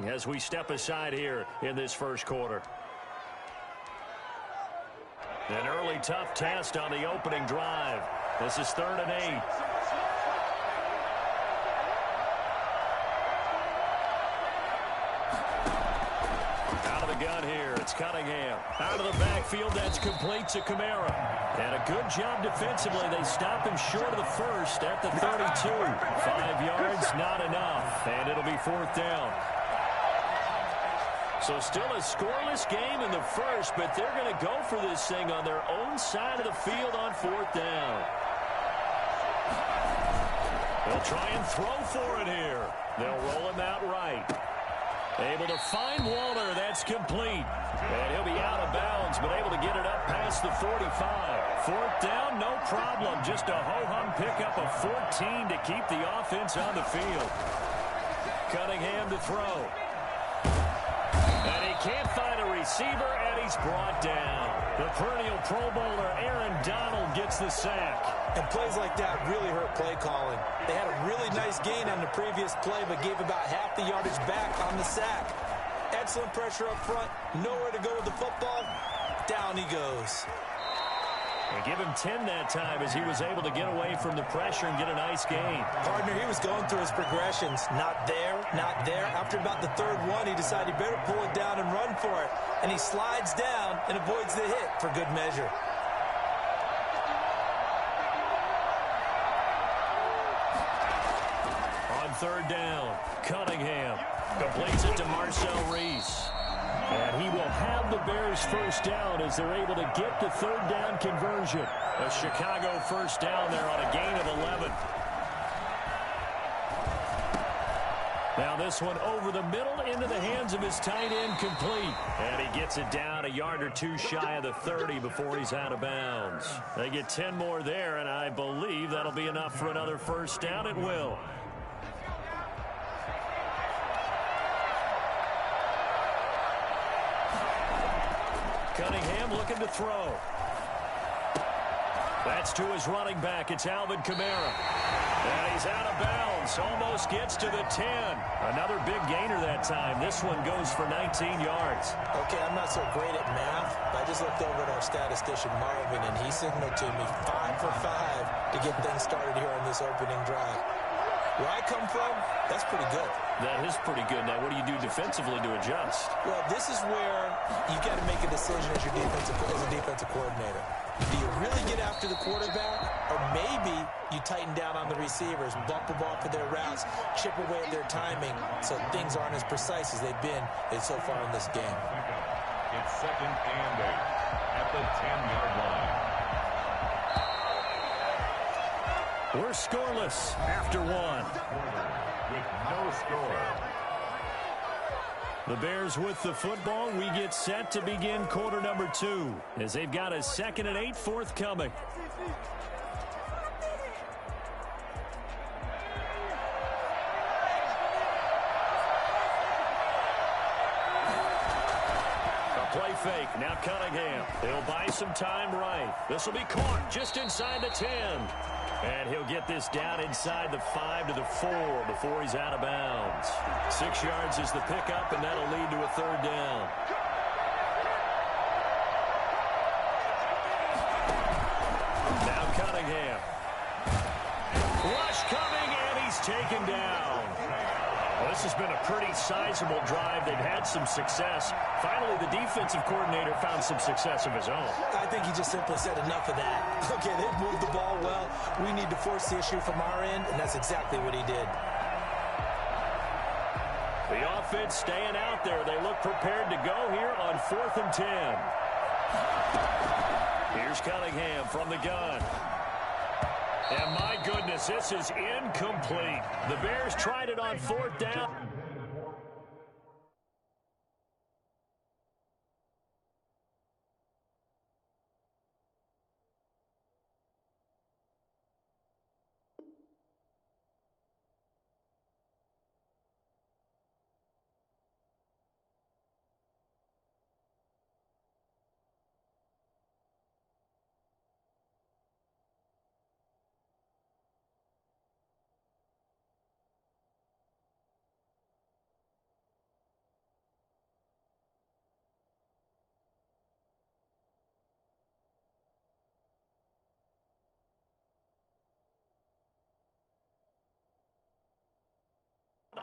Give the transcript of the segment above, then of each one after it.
as we step aside here in this first quarter. An early tough test on the opening drive. This is 3rd and 8. Out of the gun here, it's Cunningham. Out of the backfield, that's complete to Kamara. And a good job defensively. They stop him short of the first at the 32. 5 yards, not enough. And it'll be 4th down. So still a scoreless game in the first, but they're going to go for this thing on their own side of the field on 4th down. They'll try and throw for it here. They'll roll him out right. Able to find Walter. That's complete. And he'll be out of bounds, but able to get it up past the 45. 4th down, no problem. Just a ho-hum pickup of 14 to keep the offense on the field. Cunningham to throw. And he can't find a receiver, and he's brought down. The perennial Pro Bowler Aaron Donald gets the sack. And plays like that really hurt play calling. They had a really nice gain on the previous play, but gave about half the yardage back on the sack. Excellent pressure up front. Nowhere to go with the football. Down he goes. And give him 10 that time as he was able to get away from the pressure and get a nice gain. Partner, he was going through his progressions. Not there, not there. After about the 3rd one, he decided he better pull it down and run for it. And he slides down and avoids the hit for good measure. On 3rd down, Cunningham completes it to Marcel Reese. And he will have the Bears' first down as they're able to get the 3rd down conversion. A Chicago first down there on a gain of 11. Now this one over the middle into the hands of his tight end, complete. And he gets it down a yard or two shy of the 30 before he's out of bounds. They get 10 more there, and I believe that'll be enough for another first down. It will. Cunningham looking to throw. That's to his running back. It's Alvin Kamara. And he's out of bounds. Almost gets to the 10. Another big gainer that time. This one goes for 19 yards. Okay, I'm not so great at math, but I just looked over at our statistician, Marvin, and he signaled to me 5 for 5 to get things started here on this opening drive. Where I come from, that's pretty good. That is pretty good. Now, what do you do defensively to adjust? Well, this is where you got to make a decision as a defensive coordinator. Do you really get after the quarterback, or maybe you tighten down on the receivers, block the ball for their routes, chip away at their timing, so things aren't as precise as they've been so far in this game. It's 2nd and 8 at the 10-yard line. We're scoreless after one. With no score. The Bears with the football. We get set to begin quarter number 2 as they've got a 2nd and 8 forthcoming. A play fake. Now Cunningham. He'll buy some time right. This will be caught just inside the 10. And he'll get this down inside the 5 to the 4 before he's out of bounds. 6 yards is the pickup, and that'll lead to a 3rd down. Now Cunningham. Rush coming, and he's taken down. Well, this has been a pretty sizable drive. They've had some success. Finally, the defensive coordinator found some success of his own. I think he just simply said enough of that. Okay, they've moved the ball well. We need to force the issue from our end, and that's exactly what he did. The offense staying out there. They look prepared to go here on 4th and 10. Here's Cunningham from the gun. And my goodness, this is incomplete. The Bears tried it on 4th down.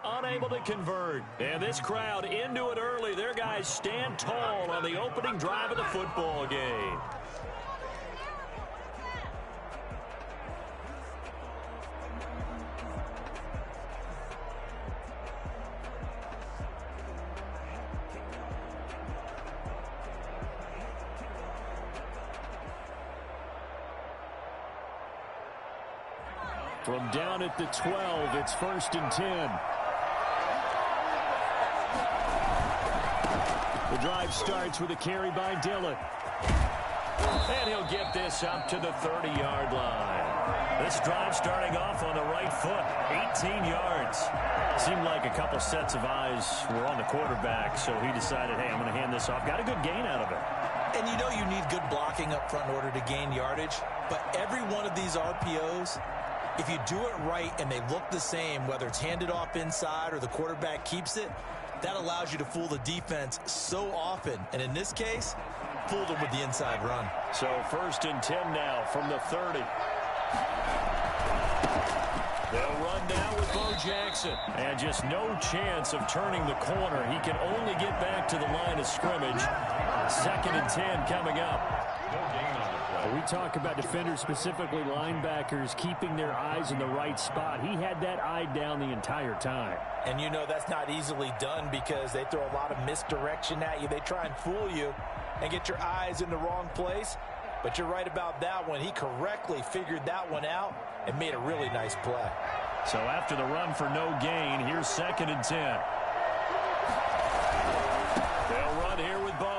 unable to convert. And this crowd into it early. Their guys stand tall on the opening drive of the football game. From down at the 12, it's 1st and 10. The drive starts with a carry by Dillon. And he'll get this up to the 30-yard line. This drive starting off on the right foot, 18 yards. Seemed like a couple sets of eyes were on the quarterback, so he decided, hey, I'm going to hand this off. Got a good gain out of it. And you know you need good blocking up front in order to gain yardage, but every one of these RPOs, if you do it right and they look the same, whether it's handed off inside or the quarterback keeps it, that allows you to fool the defense so often. And in this case, fooled them with the inside run. So 1st and 10 now from the 30. They'll run now with Bo Jackson. And just no chance of turning the corner. He can only get back to the line of scrimmage. 2nd and 10 coming up. We talk about defenders, specifically linebackers, keeping their eyes in the right spot. He had that eye down the entire time. And you know that's not easily done because they throw a lot of misdirection at you. They try and fool you and get your eyes in the wrong place. But you're right about that one. He correctly figured that one out and made a really nice play. So after the run for no gain, here's 2nd and 10. They'll run here with Bo.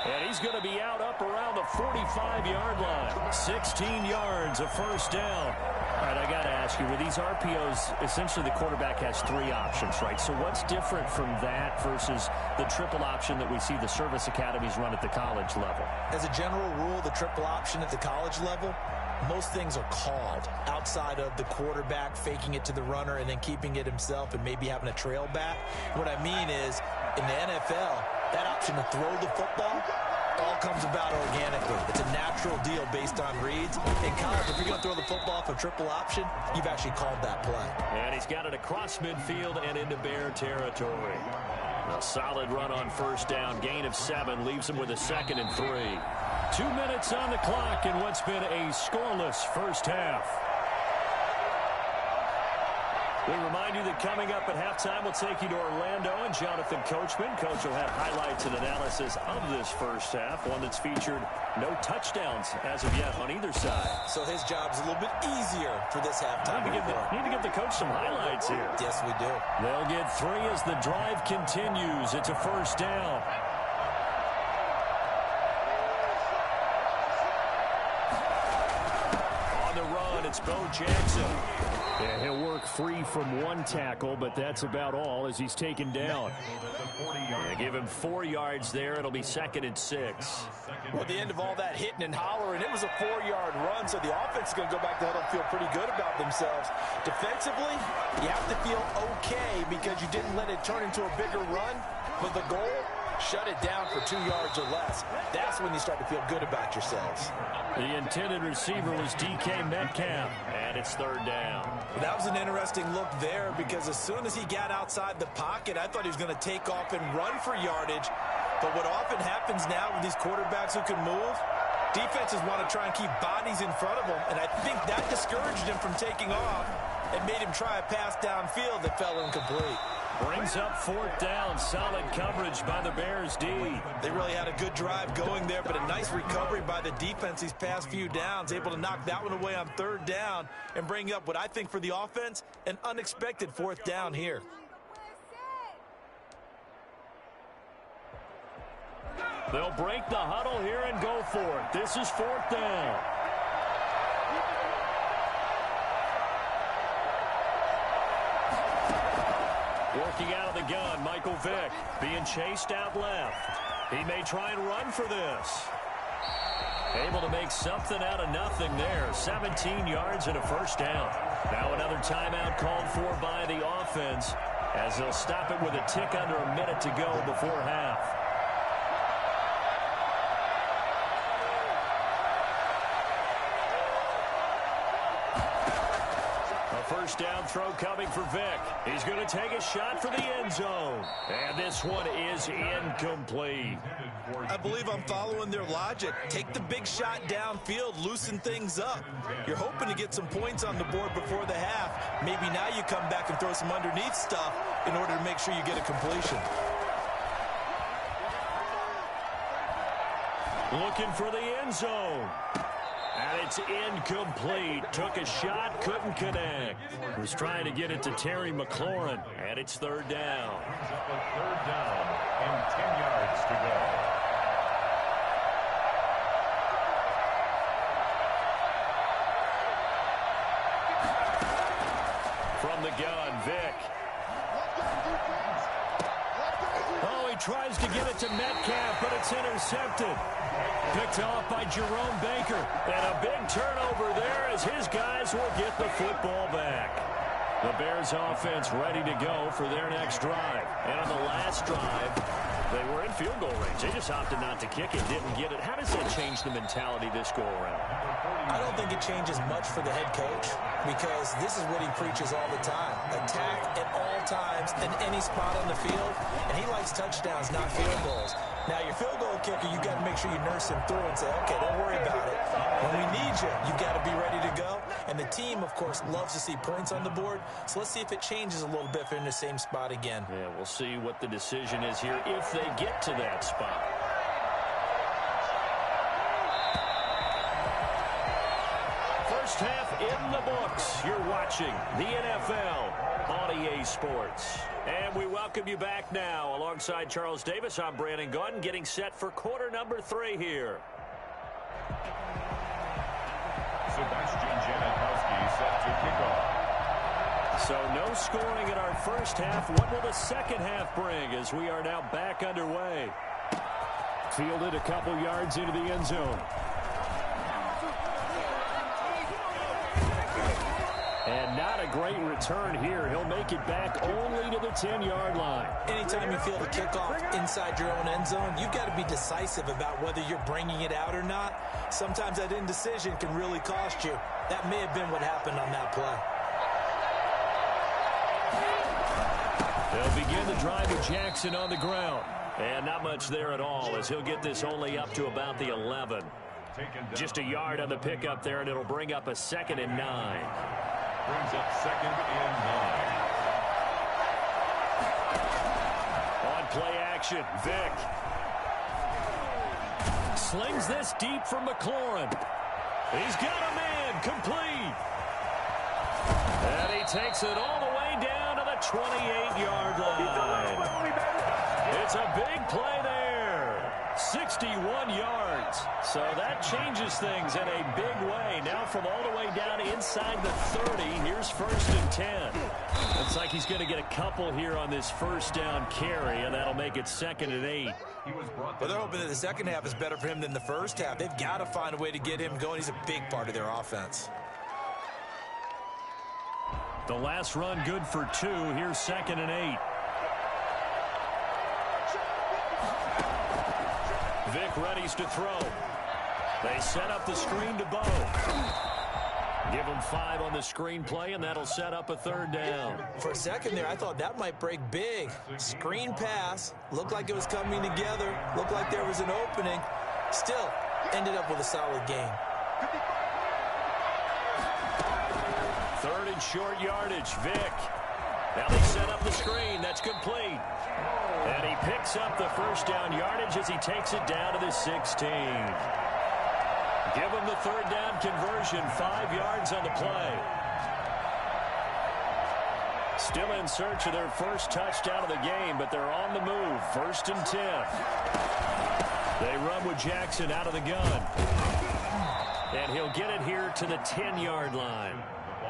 And he's going to be out up around the 45-yard line. 16 yards, a 1st down. All right, I got to ask you, with these RPOs, essentially the quarterback has 3 options, right? So what's different from that versus the triple option that we see the service academies run at the college level? As a general rule, the triple option at the college level, most things are called outside of the quarterback faking it to the runner and then keeping it himself and maybe having a trail back. What I mean is, in the NFL, that option to throw the football all comes about organically. It's a natural deal based on reads. In college, if you're going to throw the football for triple option, you've actually called that play. And he's got it across midfield and into Bear territory. A solid run on 1st down. Gain of 7 leaves him with a 2nd and 3. 2 minutes on the clock in what's been a scoreless first half. We remind you that coming up at halftime, we'll take you to Orlando and Jonathan Coachman. Coach will have highlights and analysis of this first half, one that's featured no touchdowns as of yet on either side. So his job's a little bit easier for this halftime. Need to give the coach some highlights here. Yes, we do. They'll get 3 as the drive continues. It's a 1st down. On the run, it's Bo Jackson. Yeah, he'll work free from 1 tackle, but that's about all as he's taken down. They give him 4 yards there. It'll be 2nd and 6. Well, at the end of all that hitting and hollering, it was a 4-yard run, so the offense is going to go back to huddle and feel pretty good about themselves. Defensively, you have to feel okay because you didn't let it turn into a bigger run, but the goal, shut it down for 2 yards or less. That's when you start to feel good about yourselves. The intended receiver was DK Metcalf, and it's 3rd down. Well, that was an interesting look there because as soon as he got outside the pocket, I thought he was going to take off and run for yardage. But what often happens now with these quarterbacks who can move, defenses want to try and keep bodies in front of them, and I think that discouraged him from taking off and made him try a pass downfield that fell incomplete. Brings up 4th down. Solid coverage by the Bears D. They really had a good drive going there, but a nice recovery by the defense these past few downs, able to knock that one away on 3rd down and bring up what I think for the offense, an unexpected 4th down here. They'll break the huddle here and go for it. This is 4th down. Working out of the gun, Michael Vick being chased out left. He may try and run for this. Able to make something out of nothing there. 17 yards and a 1st down. Now another timeout called for by the offense as they'll stop it with a tick under a minute to go before half. first down throw coming for Vic. He's going to take a shot for the end zone. And this one is incomplete. I believe I'm following their logic. Take the big shot downfield, loosen things up. You're hoping to get some points on the board before the half. Maybe now you come back and throw some underneath stuff in order to make sure you get a completion. Looking for the end zone. And it's incomplete. Took a shot, couldn't connect. Was trying to get it to Terry McLaurin. And it's third down. Brings up a third down and 10 yards to go. From the gun, Vic. Oh, he tries to get it to Metcalf, but it's intercepted. Picked off by Jerome Baker. And a big turnover there as his guys will get the football back. The Bears offense ready to go for their next drive. And on the last drive, they were in field goal range. They just opted not to kick it, didn't get it. How does that change the mentality this go around? I don't think it changes much for the head coach because this is what he preaches all the time. Attack at all times in any spot on the field, and he likes touchdowns, not field goals. Now, your field goal kicker, you've got to make sure you nurse him through and say, okay, don't worry about it. When we need you, you've got to be ready to go. And the team, of course, loves to see points on the board. So let's see if it changes a little bit if they're in the same spot again. Yeah, we'll see what the decision is here if they get to that spot. First half in the books. You're watching the NFL on EA Sports. And we welcome you back now. Alongside Charles Davis, I'm Brandon Gaudin, getting set for quarter number 3 here. Sebastian Janikowski set to kick off. So no scoring in our first half. What will the second half bring as we are now back underway? Fielded a couple yards into the end zone. And not a great return here. He'll make it back only to the 10-yard line. Anytime you field a kickoff inside your own end zone, you've got to be decisive about whether you're bringing it out or not. Sometimes that indecision can really cost you. That may have been what happened on that play. They'll begin the drive with Jackson on the ground. And not much there at all as he'll get this only up to about the 11. Just a yard on the pickup there, and it'll bring up a 2nd and 9. Brings up 2nd and 9. On play action, Vic. Slings this deep for McLaurin. He's got a man, complete. And he takes it all the way down to the 28-yard line. It's a big play there. 61 yards. So that changes things in a big way. Now from all the way down inside the 30, here's 1st and 10. Looks like he's going to get a couple here on this first down carry, and that'll make it 2nd and 8. But they're hoping that the second half is better for him than the first half. They've got to find a way to get him going. He's a big part of their offense. The last run good for 2. Here's 2nd and 8. Vic readies to throw. They set up the screen to Bo. Give him 5 on the screen play, and that'll set up a 3rd down. For a second there, I thought that might break big. Screen pass. Looked like it was coming together. Looked like there was an opening. Still, ended up with a solid gain. 3rd and short yardage, Vic. Now they set up the screen. That's complete. And he picks up the first down yardage as he takes it down to the 16. Give him the 3rd down conversion, 5 yards on the play. Still in search of their first touchdown of the game, but they're on the move. 1st and 10. They run with Jackson out of the gun. And he'll get it here to the 10-yard line.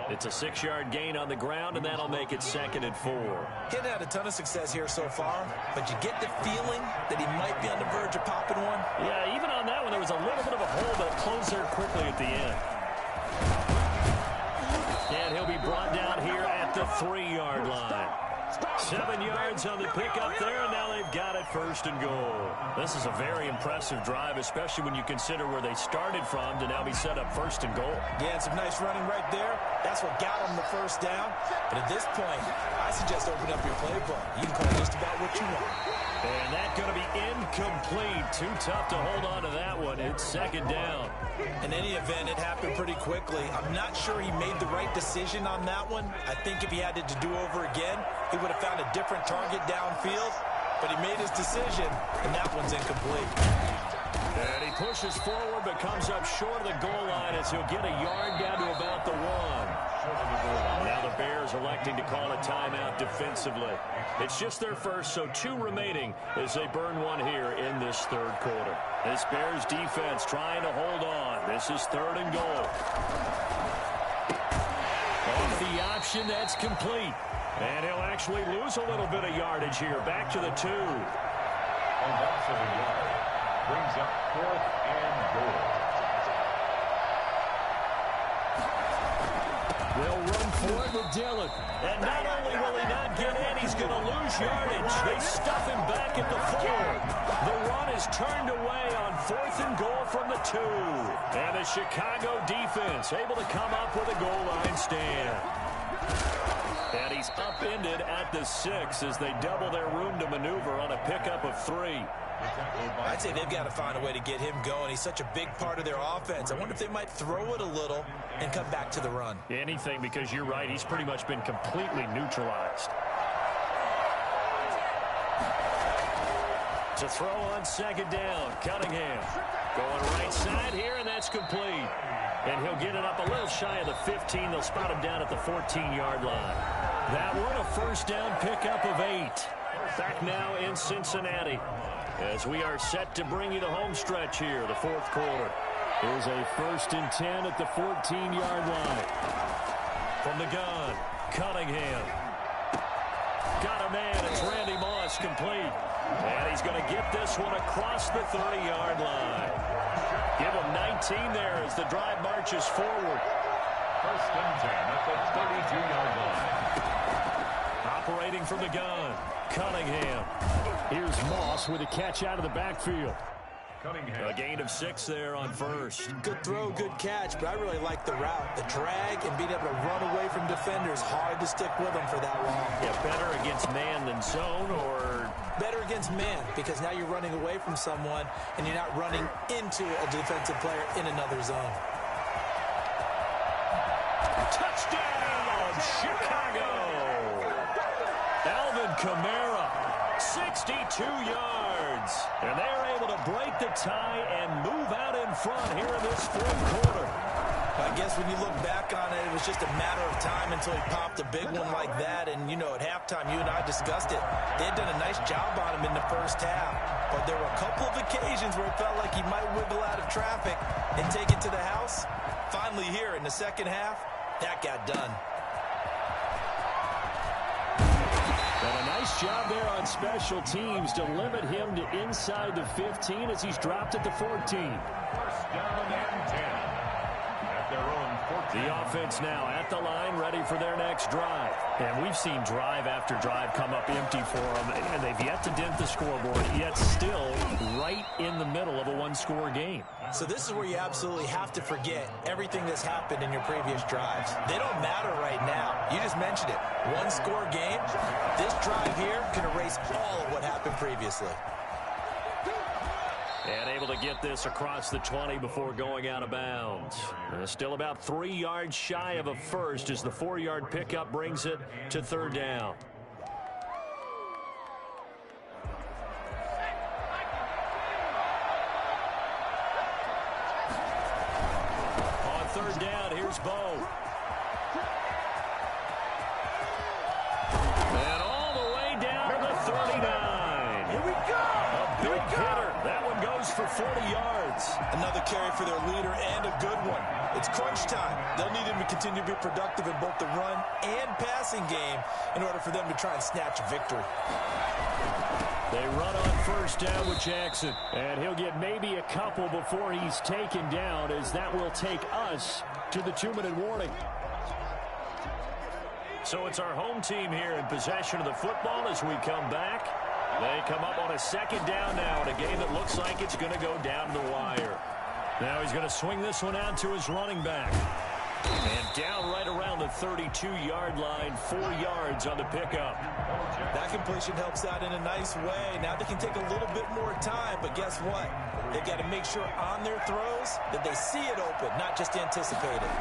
It's a 6-yard gain on the ground, and that'll make it 2nd and 4. He hasn't had a ton of success here so far, but you get the feeling that he might be on the verge of popping one. Yeah, even on that one, there was a little bit of a hole, but it closed there quickly at the end. And he'll be brought down here at the 3-yard line. 7 yards on the pickup there, and now they've got it 1st and goal. This is a very impressive drive, especially when you consider where they started from to now be set up 1st and goal. Yeah, and some nice running right there. That's what got them the 1st down. But at this point, I suggest open up your playbook. You can call just about what you want. And that's going to be incomplete. Too tough to hold on to that one. It's 2nd down. In any event, it happened pretty quickly. I'm not sure he made the right decision on that one. I think if he had it to do over again, he would have found a different target downfield. But he made his decision, and that one's incomplete. And he pushes forward but comes up short of the goal line as he'll get a yard down to about the 1. Now the Bears electing to call a timeout defensively. It's just their first, so 2 remaining as they burn one here in this 3rd quarter. This Bears defense trying to hold on. This is 3rd and goal. Off the option, that's complete. And he'll actually lose a little bit of yardage here. Back to the 2. A loss of a yard brings up 4th and goal. They'll run forward with Dillon. And not only will he not get in, he's going to lose yardage. They stuff him back at the 4. The run is turned away on 4th and goal from the 2. And the Chicago defense able to come up with a goal line stand. And he's upended at the 6 as they double their room to maneuver on a pickup of 3. I'd say they've got to find a way to get him going. He's such a big part of their offense. I wonder if they might throw it a little and come back to the run. Anything, because you're right. He's pretty much been completely neutralized. To throw on 2nd down, Cunningham. Going right side here, and that's complete. And he'll get it up a little shy of the 15. They'll spot him down at the 14-yard line. That one a 1st down pickup of 8. Back now in Cincinnati as we are set to bring you the home stretch here, the 4th quarter. Here's a 1st and 10 at the 14-yard line. From the gun, Cunningham. Got a man, it's Randy Moss, complete. And he's going to get this one across the 30-yard line. Give him 19 there as the drive marches forward. 1st and 10 at the 32-yard line. Operating from the gun, Cunningham. Here's Moss with a catch out of the backfield. Cunningham. A gain of 6 there on 1st. Good throw, good catch, but I really like the route. The drag and being able to run away from defenders. Hard to stick with them for that long. Yeah, better against man than zone, or better against man, because now you're running away from someone and you're not running into a defensive player in another zone. touchdown, Chicago! Alvin Kamara, 62 yards. And they're able to break the tie and move out in front here in this 4th quarter. I guess when you look back on it, it was just a matter of time until he popped a big one like that. And, you know, at halftime, you and I discussed it. They had done a nice job on him in the first half. But there were a couple of occasions where it felt like he might wiggle out of traffic and take it to the house. Finally here in the second half, that got done. And a nice job there on special teams to limit him to inside the 15 as he's dropped at the 14. First down and 10. At their own 14. The offense now at the line, ready for their next drive. And we've seen drive after drive come up empty for them, and they've yet to dent the scoreboard, yet still right in the middle of a one-score game. So this is where you absolutely have to forget everything that's happened in your previous drives. They don't matter right now. You just mentioned it. One-score game. This drive here can erase all of what happened previously. And able to get this across the 20 before going out of bounds. Still about 3 yards shy of a first as the 4-yard pickup brings it to 3rd down. On 3rd down, here's Bo. And all the way down to the 39. Here we go. A big hitter. That one goes for 40 yards. Another carry for their leader and a good one. It's crunch time. They'll need him to continue to be productive in both the run and passing game in order for them to try and snatch a victory. They run on 1st down with Jackson. And he'll get maybe a couple before he's taken down, as that will take us to the 2-minute warning. So it's our home team here in possession of the football as we come back. They come up on a second down now in a game that looks like it's going to go down the wire. Now he's going to swing this one out to his running back. And down right around the 32-yard line, 4 yards on the pickup. That completion helps out in a nice way. Now they can take a little bit more time, but guess what? They've got to make sure on their throws that they see it open, not just anticipate it.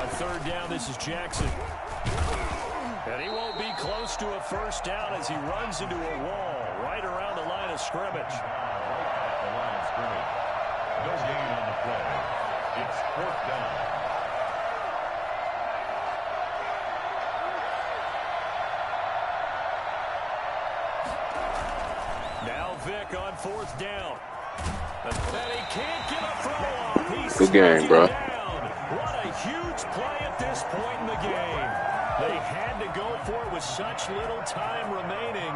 On third down, this is Jackson. And he won't be close to a first down as he runs into a wall right around the line of scrimmage. Right at the line of scrimmage. No gain on the play. It's fourth down. Now Vic on fourth down. And he can't get a throw off. Good game, bro. What a huge play at this point in the game. They had to go for it with such little time remaining.